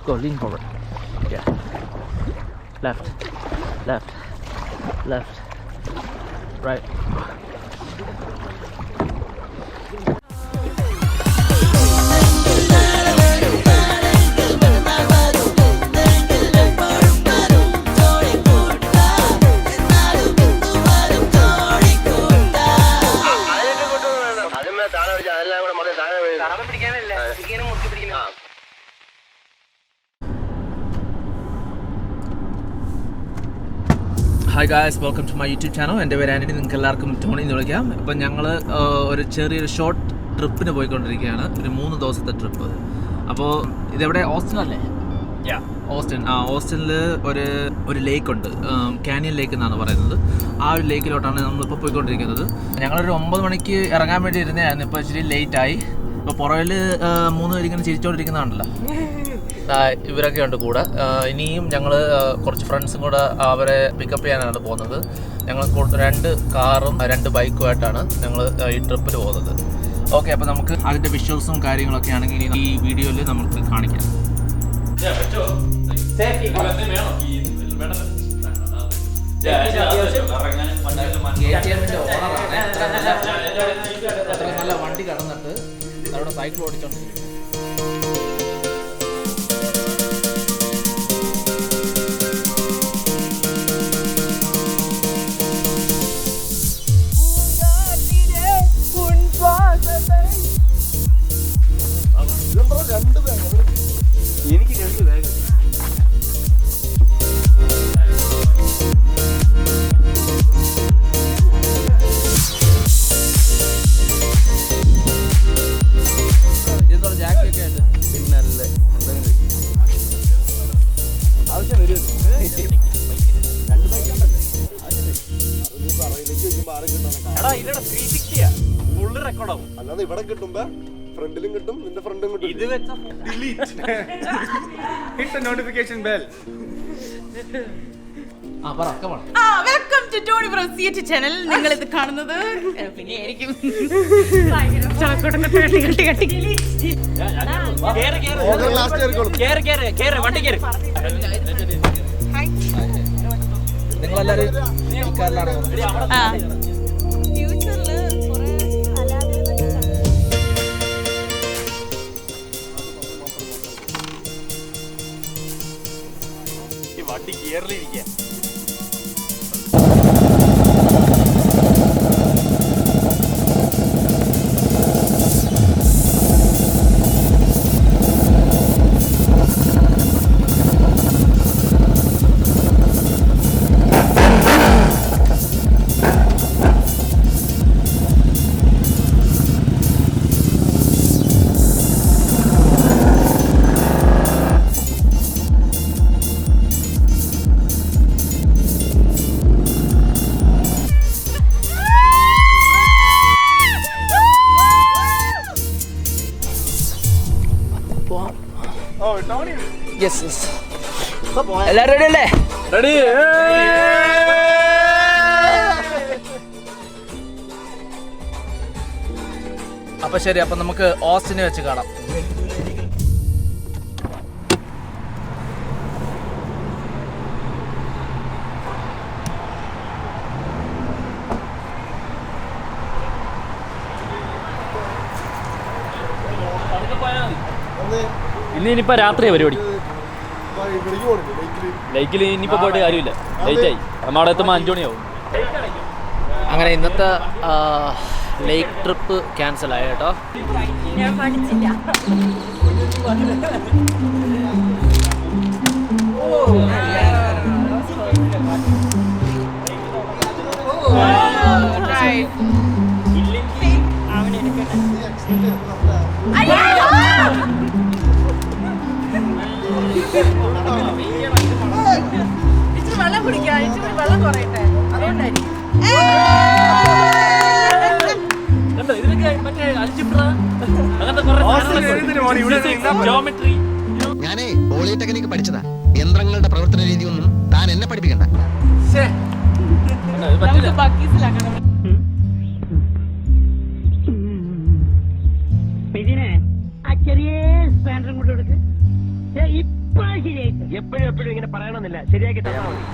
Go, lean forward. Yeah. Left. Left. Left. Right. Hi guys, welcome to my YouTube channel. എൻ്റെ പേര് ആൻ്റണി, നിങ്ങൾക്ക് എല്ലാവർക്കും Tony എന്ന് വിളിക്കാം. അപ്പം ഞങ്ങൾ ഒരു ചെറിയൊരു ഷോർട്ട് ട്രിപ്പിന് പോയിക്കൊണ്ടിരിക്കുകയാണ്, ഒരു 3 ദിവസത്തെ ട്രിപ്പ്. അപ്പോൾ ഇതെവിടെ, ഓസ്റ്റിൻ അല്ലേ? ഓസ്റ്റിനിൽ ഒരു ലേക്ക് ഉണ്ട്, കാനിയൻ ലേക്ക് എന്നാണ് പറയുന്നത്. ആ ഒരു ലേക്കിലോട്ടാണ് നമ്മളിപ്പോൾ പോയിക്കൊണ്ടിരിക്കുന്നത്. ഞങ്ങളൊരു 9 മണിക്ക് ഇറങ്ങാൻ വേണ്ടി ഇരുന്നതായിരുന്നു. ഇപ്പോൾ ഇച്ചിരി ലേറ്റായി. ഇപ്പോൾ പുറകിൽ 3 പേരിങ്ങനെ ചിരിച്ചുകൊണ്ടിരിക്കുന്നതാണല്ലോ. ഇവരൊക്കെ ഉണ്ട് കൂടെ. ഇനിയും ഞങ്ങൾ കുറച്ച് ഫ്രണ്ട്സും കൂടെ അവരെ പിക്കപ്പ് ചെയ്യാനാണ് പോകുന്നത്. ഞങ്ങൾ 2 കാറും 2 ബൈക്കുമായിട്ടാണ് ഞങ്ങൾ ഈ ട്രിപ്പിൽ പോകുന്നത്. ഓക്കെ, അപ്പോൾ നമുക്ക് അതിൻ്റെ വിഷ്വൽസും കാര്യങ്ങളൊക്കെ ആണെങ്കിൽ ഈ വീഡിയോയിൽ നമുക്ക് കാണിക്കാം. നല്ല വണ്ടി കടന്നിട്ട് അവിടെ സൈക്കിൾ ഓടിച്ചോണ്ടിരിക്കും. എനിക്ക് 2 ബാഗ്. ഇതെന്താ ജാക്കറ്റ് ഒക്കെ ഉണ്ട്? പിന്നല്ലേ എന്തെങ്കിലും ആവശ്യം വരും. 2 ബൈക്ക് ഉണ്ടല്ലേ? എടാ ഇവിടെ 360 ഫുള്ള് റെക്കോർഡാവും. അല്ലാതെ ഇവിടെ കിട്ടുമ്പോ ഫ്രണ്ടിലും കിട്ടും, നിന്റെ ഫ്രണ്ടും കിട്ടും. ഇത് വെച്ചാ delete hit the notification bell. Welcome to TonyBro channel. നിങ്ങൾ ഇത് കാണുന്നത് പിന്നെ ആയിരിക്കും വണ്ടി ഗിയറിലിരിക്കുക. എല്ലാരും റെഡി അല്ലേ? റെഡി. അപ്പൊ ശരി, അപ്പൊ നമുക്ക് ഓസ്റ്റിനെ വെച്ച് കാണാം. ഇനിയിപ്പോ രാത്രിയാ പരിപാടി. ലൈക്കിൽ ഇനിയിപ്പോ പോയിട്ട് കാര്യമില്ല, ലേറ്റ് ആയി. നമ്മുടെ എത്തുമ്പോൾ 5 മണിയാവും. അങ്ങനെ ഇന്നത്തെ ലേക്ക് ട്രിപ്പ് ക്യാൻസൽ ആയി കേട്ടോ. ഞാൻ പഠിച്ചില്ല. ഇച്ചിരി വെള്ളം കുടിക്കാം, ഇച്ചിരി വെള്ളം കുറയട്ടെ, അതുകൊണ്ടായിരിക്കും. ഞാനേ പോളിടെക്നിക് പഠിച്ചതാ. യന്ത്രങ്ങളുടെ പ്രവർത്തന രീതി ഒന്നും താൻ എന്നെ പഠിപ്പിക്കണ്ട. ചെറിയ സ്പാൻഡറും കൊണ്ട് എടുക്ക്. ഈ എപ്പോഴും എപ്പോഴും ഇങ്ങനെ പറയണമെന്നില്ല, ശരിയാക്കി തന്നാൽ മതി.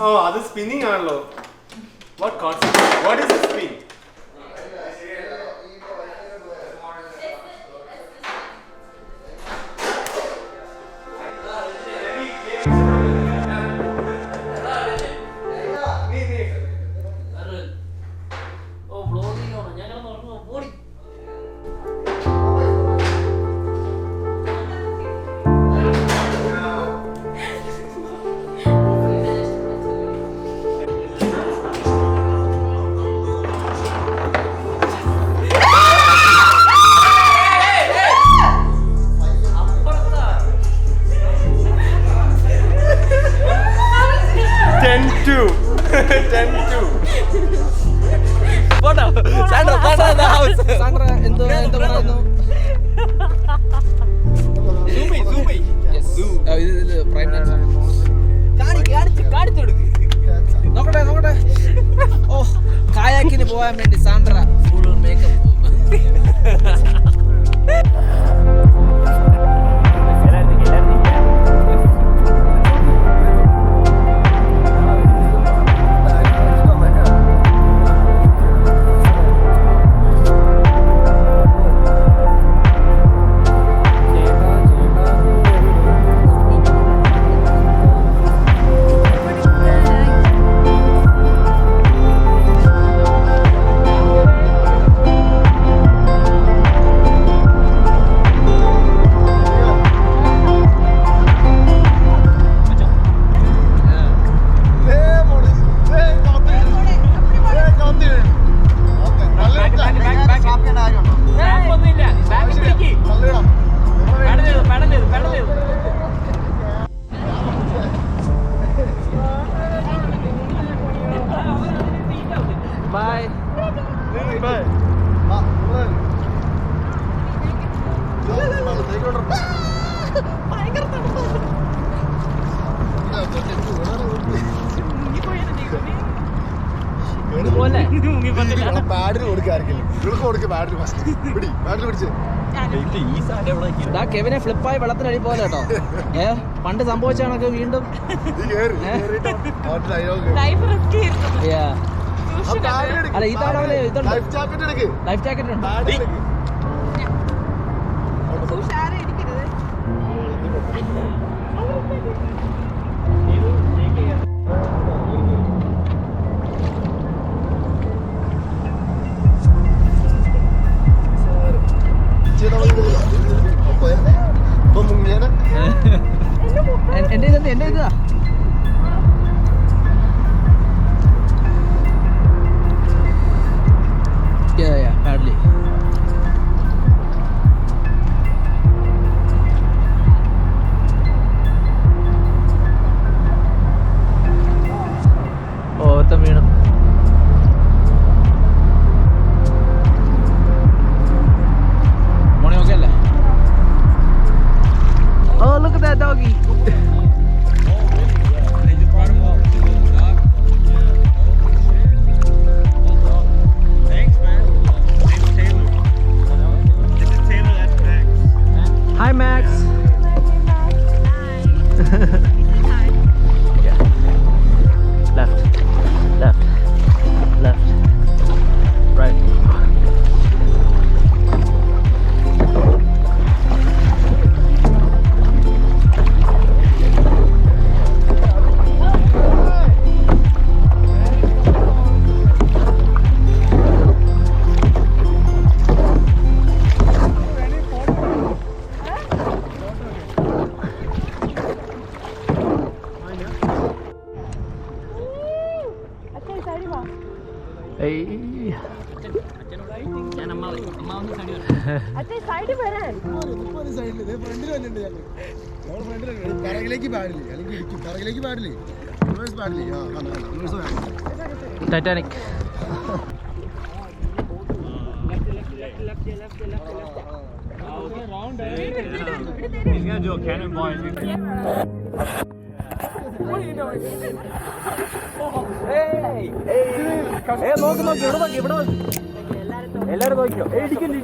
Oh, അത് സ്പിന്നിങ് ആണല്ലോ. What concept? What is a spin? നോക്കട്ടെ. ഓ, കായാക്കിന് പോകാൻ വേണ്ടി സാൻഡ്ര ഫുൾ മേക്കപ്പ്. പോലെ ബാറ്ററി കൊടുക്കാറില്ല. ഇവൾക്ക് കൊടുക്ക് ബാറ്ററി ഫസ്റ്റ്. പിടി ബാറ്ററി പിടിച്ച്. കെവിനെ ഫ്ലിപ്പായി വെള്ളത്തിനടി പോലെ കേട്ടോ. പണ്ട് സംഭവിച്ചാണൊക്കെ വീണ്ടും അല്ല ഈ തവണ ഇതുണ്ട്, ലൈഫ് ജാക്കറ്റ് എടുക്ക്. ലൈഫ് ജാക്കറ്റ് ഉണ്ട്. എന്റെ ഇതാ badly. ഒരുത്തം വീണു. മോണി ഓക്കെ അല്ലേ? Oh, look at that doggy. Hi Max. Yeah. Left, left, left, right. പിറകിലേക്ക് പാടില്ലേ, അല്ലെങ്കിൽ ഇടിക്കും. പിറകിലേക്ക് പാടില്ലേ, റിവേഴ്സ് പാടില്ലേ? റിവേഴ്സ് പാടില്ലേ. Titanic. He's gonna do a cannonball. What are you doing? Hey, നോക്ക് ഇവിടെ നോക്ക്. എല്ലാരും നോക്കിയോ? ഇടിക്കില്ല.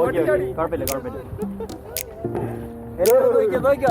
ഓക്കെ കുഴപ്പമില്ല. എല്ലാരും നോക്കിയോ.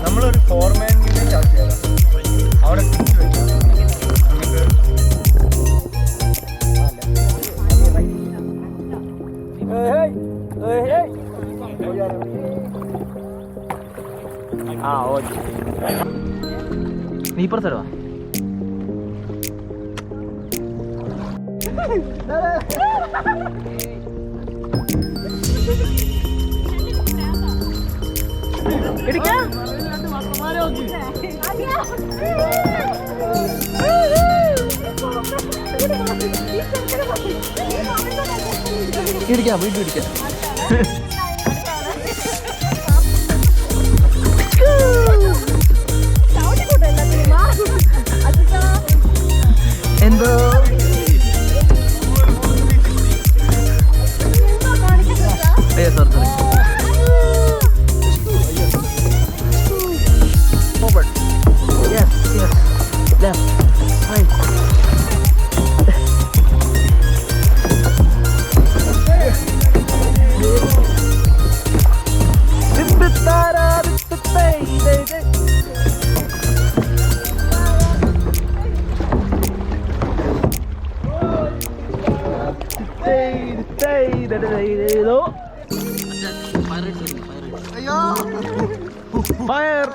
നമ്മളൊരു ഫോർമാൻ അവിടെ നീ പുറത്തരുവാ. ഇടിക്കാം വീണ്ടും ഇടിക്കാം. എന്തോ sorry forward. Yes. Left. Right. Fire!